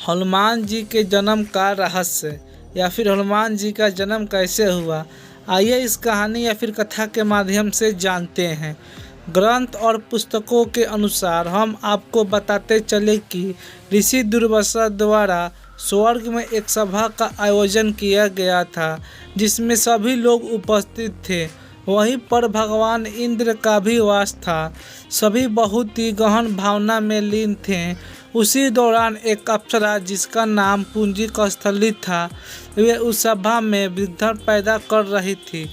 हनुमान जी के जन्म का रहस्य या फिर हनुमान जी का जन्म कैसे हुआ, आइए इस कहानी या फिर कथा के माध्यम से जानते हैं। ग्रंथ और पुस्तकों के अनुसार हम आपको बताते चले कि ऋषि दुर्वासा द्वारा स्वर्ग में एक सभा का आयोजन किया गया था जिसमें सभी लोग उपस्थित थे। वहीं पर भगवान इंद्र का भी वास था। सभी बहुत ही गहन भावना में लीन थे। उसी दौरान एक अप्सरा जिसका नाम पूंजी कस्थली था, वे उस सभा में विघ्न पैदा कर रही थी।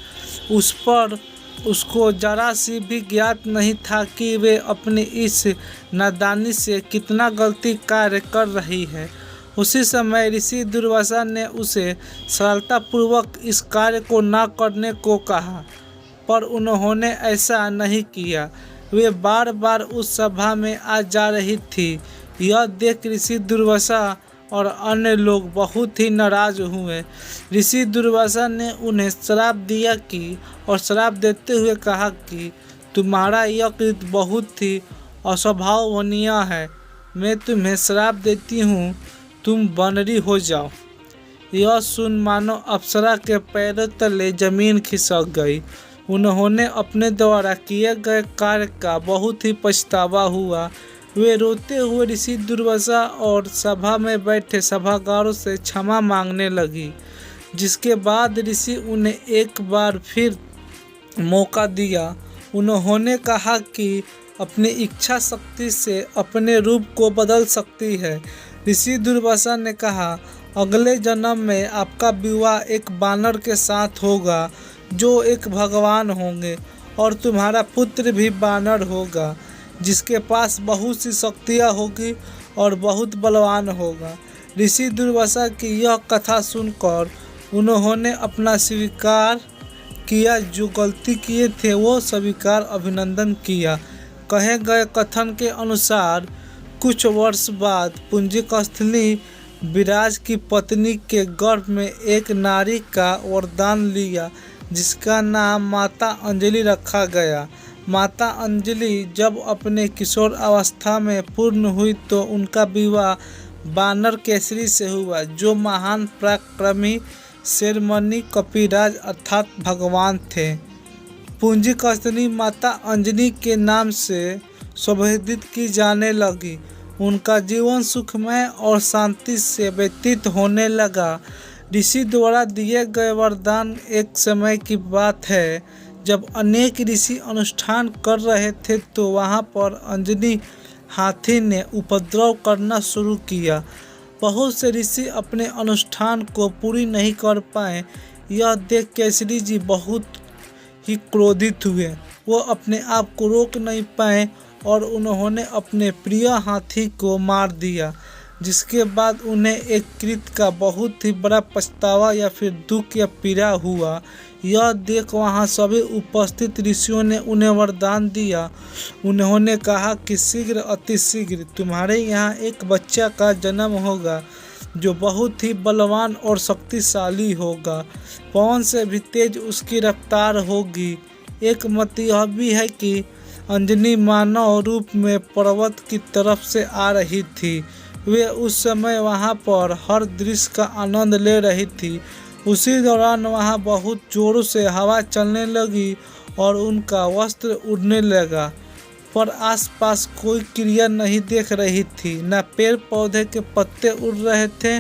उस पर उसको जरा सी भी ज्ञात नहीं था कि वे अपनी इस नादानी से कितना गलती कार्य कर रही है। उसी समय ऋषि दुर्वासा ने उसे सरलतापूर्वक इस कार्य को न करने को कहा, पर उन्होंने ऐसा नहीं किया। वे बार बार उस सभा में आ जा रही थी। यह देख ऋषि दुर्वासा और अन्य लोग बहुत ही नाराज हुए। ऋषि दुर्वासा ने उन्हें श्राप दिया कि और श्राप देते हुए कहा कि तुम्हारा यह कृत्य बहुत ही अस्वाभावनीय है। मैं तुम्हें श्राप देती हूँ, तुम बनरी हो जाओ। यह सुन मानो अप्सरा के पैरों तले जमीन खिसक गई। उन्होंने अपने द्वारा किए गए कार्य का बहुत ही पछतावा हुआ। वे रोते हुए ऋषि दुर्वासा और सभा में बैठे सभागारों से क्षमा मांगने लगी, जिसके बाद ऋषि उन्हें एक बार फिर मौका दिया। उन्होंने कहा कि अपनी इच्छा शक्ति से अपने रूप को बदल सकती है। ऋषि दुर्वासा ने कहा, अगले जन्म में आपका विवाह एक बानर के साथ होगा जो एक भगवान होंगे, और तुम्हारा पुत्र भी बानर होगा जिसके पास बहुत सी शक्तियाँ होगी और बहुत बलवान होगा। ऋषि दुर्वासा की यह कथा सुनकर उन्होंने अपना स्वीकार किया, जो गलती किए थे वो स्वीकार अभिनंदन किया। कहे गए कथन के अनुसार कुछ वर्ष बाद पूंजी कस्थली विराज की पत्नी के गर्भ में एक नारी का वरदान लिया, जिसका नाम माता अंजलि रखा गया। माता अंजलि जब अपने किशोर अवस्था में पूर्ण हुई तो उनका विवाह बानर केसरी से हुआ, जो महान पराक्रमी शेरमणि कपिराज अर्थात भगवान थे। पूंजी कस्थली माता अंजलि के नाम से संबोधित की जाने लगी। उनका जीवन सुखमय और शांति से व्यतीत होने लगा। ऋषि द्वारा दिए गए वरदान एक समय की बात है, जब अनेक ऋषि अनुष्ठान कर रहे थे तो वहां पर अंजनी हाथी ने उपद्रव करना शुरू किया। बहुत से ऋषि अपने अनुष्ठान को पूरी नहीं कर पाए। यह देख केसरी जी बहुत ही क्रोधित हुए। वो अपने आप को रोक नहीं पाए और उन्होंने अपने प्रिय हाथी को मार दिया, जिसके बाद उन्हें एक कृत्य का बहुत ही बड़ा पछतावा या फिर दुख या पीड़ा हुआ। यह देख वहाँ सभी उपस्थित ऋषियों ने उन्हें वरदान दिया। उन्होंने कहा कि शीघ्र अति शीघ्र तुम्हारे यहाँ एक बच्चा का जन्म होगा जो बहुत ही बलवान और शक्तिशाली होगा। पवन से भी तेज उसकी रफ्तार होगी। एक मत यह भी है कि अंजनी मानव रूप में पर्वत की तरफ से आ रही थी। वे उस समय वहां पर हर दृश्य का आनंद ले रही थी। उसी दौरान वहां बहुत जोरों से हवा चलने लगी और उनका वस्त्र उड़ने लगा, पर आसपास कोई क्रिया नहीं देख रही थी। न पेड़ पौधे के पत्ते उड़ रहे थे,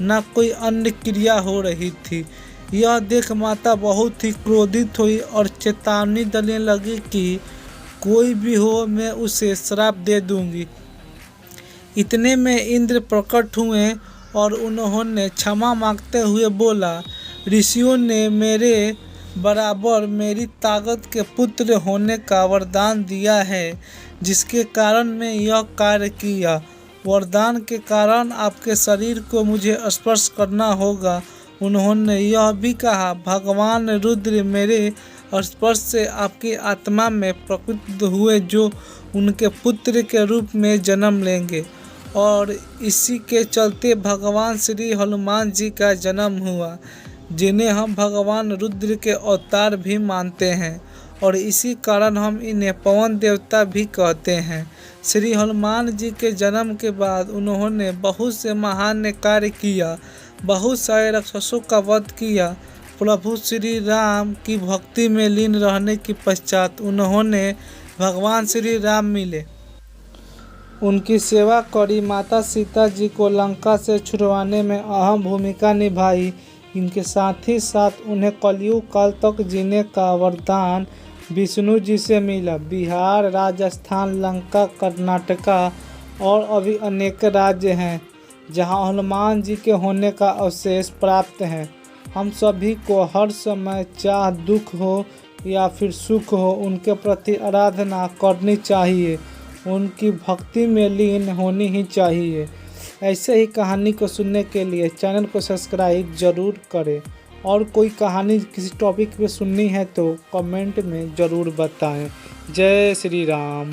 न कोई अन्य क्रिया हो रही थी। यह देख माता बहुत ही क्रोधित हुई और चेतावनी देने लगी कि कोई भी हो, मैं उसे श्राप दे दूंगी। इतने में इंद्र प्रकट हुए और उन्होंने क्षमा मांगते हुए बोला, ऋषियों ने मेरे बराबर मेरी ताकत के पुत्र होने का वरदान दिया है, जिसके कारण मैं यह कार्य किया। वरदान के कारण आपके शरीर को मुझे स्पर्श करना होगा। उन्होंने यह भी कहा, भगवान रुद्र मेरे स्पर्श से आपकी आत्मा में प्रकट हुए, जो उनके पुत्र के रूप में जन्म लेंगे, और इसी के चलते भगवान श्री हनुमान जी का जन्म हुआ, जिन्हें हम भगवान रुद्र के अवतार भी मानते हैं। और इसी कारण हम इन्हें पवन देवता भी कहते हैं। श्री हनुमान जी के जन्म के बाद उन्होंने बहुत से महान कार्य किया, बहुत सारे राक्षसों का वध किया। प्रभु श्री राम की भक्ति में लीन रहने के पश्चात उन्होंने भगवान श्री राम मिले, उनकी सेवा करी, माता सीता जी को लंका से छुड़वाने में अहम भूमिका निभाई। इनके साथ ही साथ उन्हें कलयुग काल तक जीने का वरदान विष्णु जी से मिला। बिहार, राजस्थान, लंका, कर्नाटका और अभी अनेक राज्य हैं जहां हनुमान जी के होने का अवशेष प्राप्त है। हम सभी को हर समय, चाहे दुख हो या फिर सुख हो, उनके प्रति आराधना करनी चाहिए, उनकी भक्ति में लीन होनी ही चाहिए। ऐसे ही कहानी को सुनने के लिए चैनल को सब्सक्राइब ज़रूर करें और कोई कहानी किसी टॉपिक पे सुननी है तो कमेंट में ज़रूर बताएं। जय श्री राम।